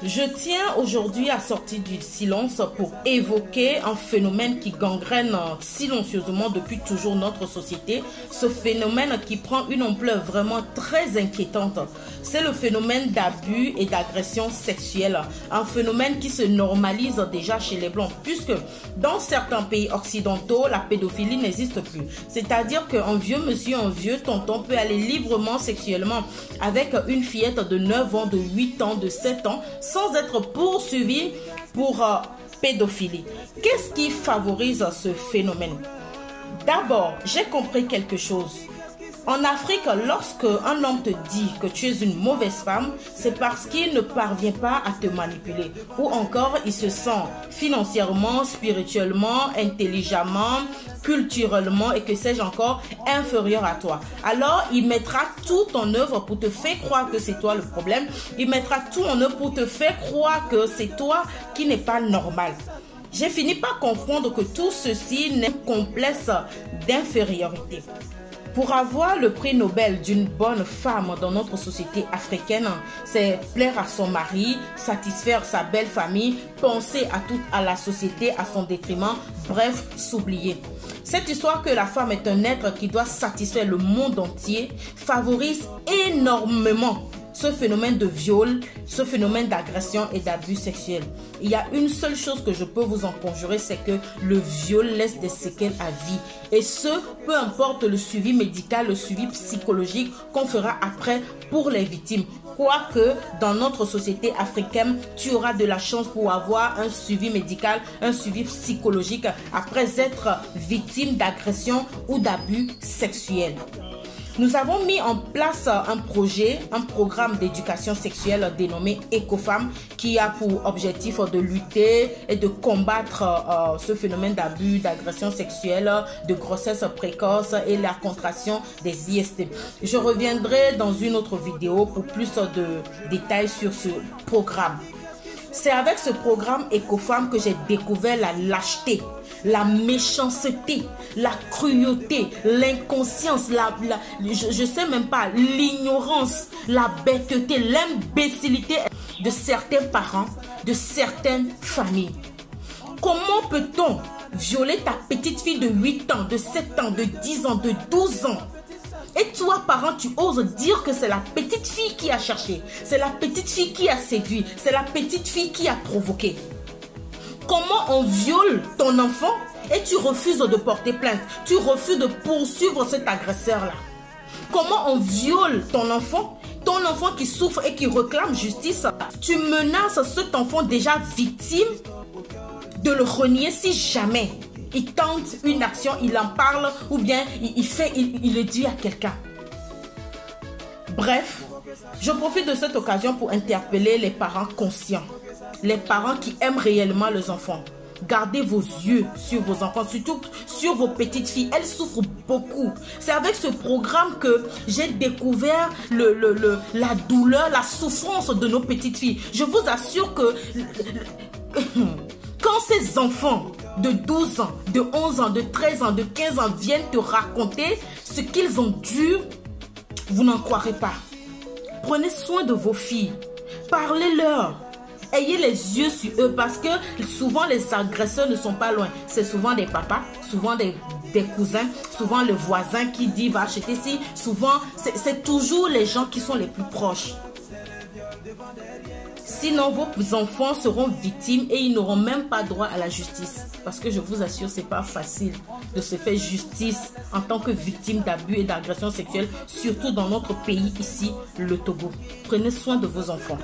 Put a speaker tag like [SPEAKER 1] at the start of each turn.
[SPEAKER 1] Je tiens aujourd'hui à sortir du silence pour évoquer un phénomène qui gangrène silencieusement depuis toujours notre société. Ce phénomène qui prend une ampleur vraiment très inquiétante. C'est le phénomène d'abus et d'agression sexuelle. Un phénomène qui se normalise déjà chez les Blancs, puisque dans certains pays occidentaux, la pédophilie n'existe plus. C'est-à-dire qu'un vieux monsieur, un vieux tonton peut aller librement sexuellement avec une fillette de 9 ans, de 8 ans, de 7 ans, sans être poursuivi pour pédophilie. Qu'est-ce qui favorise ce phénomène? D'abord, j'ai compris quelque chose. En Afrique, lorsque un homme te dit que tu es une mauvaise femme, c'est parce qu'il ne parvient pas à te manipuler. Ou encore, il se sent financièrement, spirituellement, intelligemment, culturellement et que sais-je encore, inférieur à toi. Alors, il mettra tout en œuvre pour te faire croire que c'est toi le problème. Il mettra tout en œuvre pour te faire croire que c'est toi qui n'est pas normal. J'ai fini par comprendre que tout ceci n'est qu'un complexe d'infériorité. Pour avoir le prix Nobel d'une bonne femme dans notre société africaine, c'est plaire à son mari, satisfaire sa belle famille, penser à la société à son détriment, bref, s'oublier. Cette histoire que la femme est un être qui doit satisfaire le monde entier favorise énormément ce phénomène de viol, ce phénomène d'agression et d'abus sexuels. Il y a une seule chose que je peux vous en conjurer, c'est que le viol laisse des séquelles à vie. Et ce, peu importe le suivi médical, le suivi psychologique qu'on fera après pour les victimes. Quoique, dans notre société africaine, tu auras de la chance pour avoir un suivi médical, un suivi psychologique après être victime d'agression ou d'abus sexuels. Nous avons mis en place un programme d'éducation sexuelle dénommé Ecofam qui a pour objectif de lutter et de combattre ce phénomène d'abus, d'agression sexuelle, de grossesse précoce et la contraction des IST. Je reviendrai dans une autre vidéo pour plus de détails sur ce programme. C'est avec ce programme Ecofam que j'ai découvert la lâcheté, la méchanceté, la cruauté, l'inconscience, je sais même pas, l'ignorance, la bêteté, l'imbécilité de certains parents, de certaines familles. Comment peut-on violer ta petite fille de 8 ans, de 7 ans, de 10 ans, de 12 ans? Et toi, parent, tu oses dire que c'est la petite fille qui a cherché, c'est la petite fille qui a séduit, c'est la petite fille qui a provoqué. Comment on viole ton enfant et tu refuses de porter plainte, tu refuses de poursuivre cet agresseur-là? Comment on viole ton enfant qui souffre et qui réclame justice? Tu menaces cet enfant déjà victime de le renier si jamais il tente une action, il en parle ou bien il le dit à quelqu'un. Bref, je profite de cette occasion pour interpeller les parents conscients, les parents qui aiment réellement leurs enfants. Gardez vos yeux sur vos enfants, surtout sur vos petites filles. Elles souffrent beaucoup. C'est avec ce programme que j'ai découvert la douleur, la souffrance de nos petites filles. Je vous assure que quand ces enfants de 12 ans, de 11 ans, de 13 ans, de 15 ans viennent te raconter ce qu'ils ont dû, vous n'en croirez pas. Prenez soin de vos filles. Parlez-leur. Ayez les yeux sur eux parce que souvent les agresseurs ne sont pas loin. C'est souvent des papas, souvent des cousins, souvent le voisin qui dit va acheter ci. Souvent, c'est toujours les gens qui sont les plus proches. Sinon, vos enfants seront victimes et ils n'auront même pas droit à la justice. Parce que je vous assure, c'est pas facile de se faire justice en tant que victime d'abus et d'agression sexuelle, surtout dans notre pays ici, le Togo. Prenez soin de vos enfants.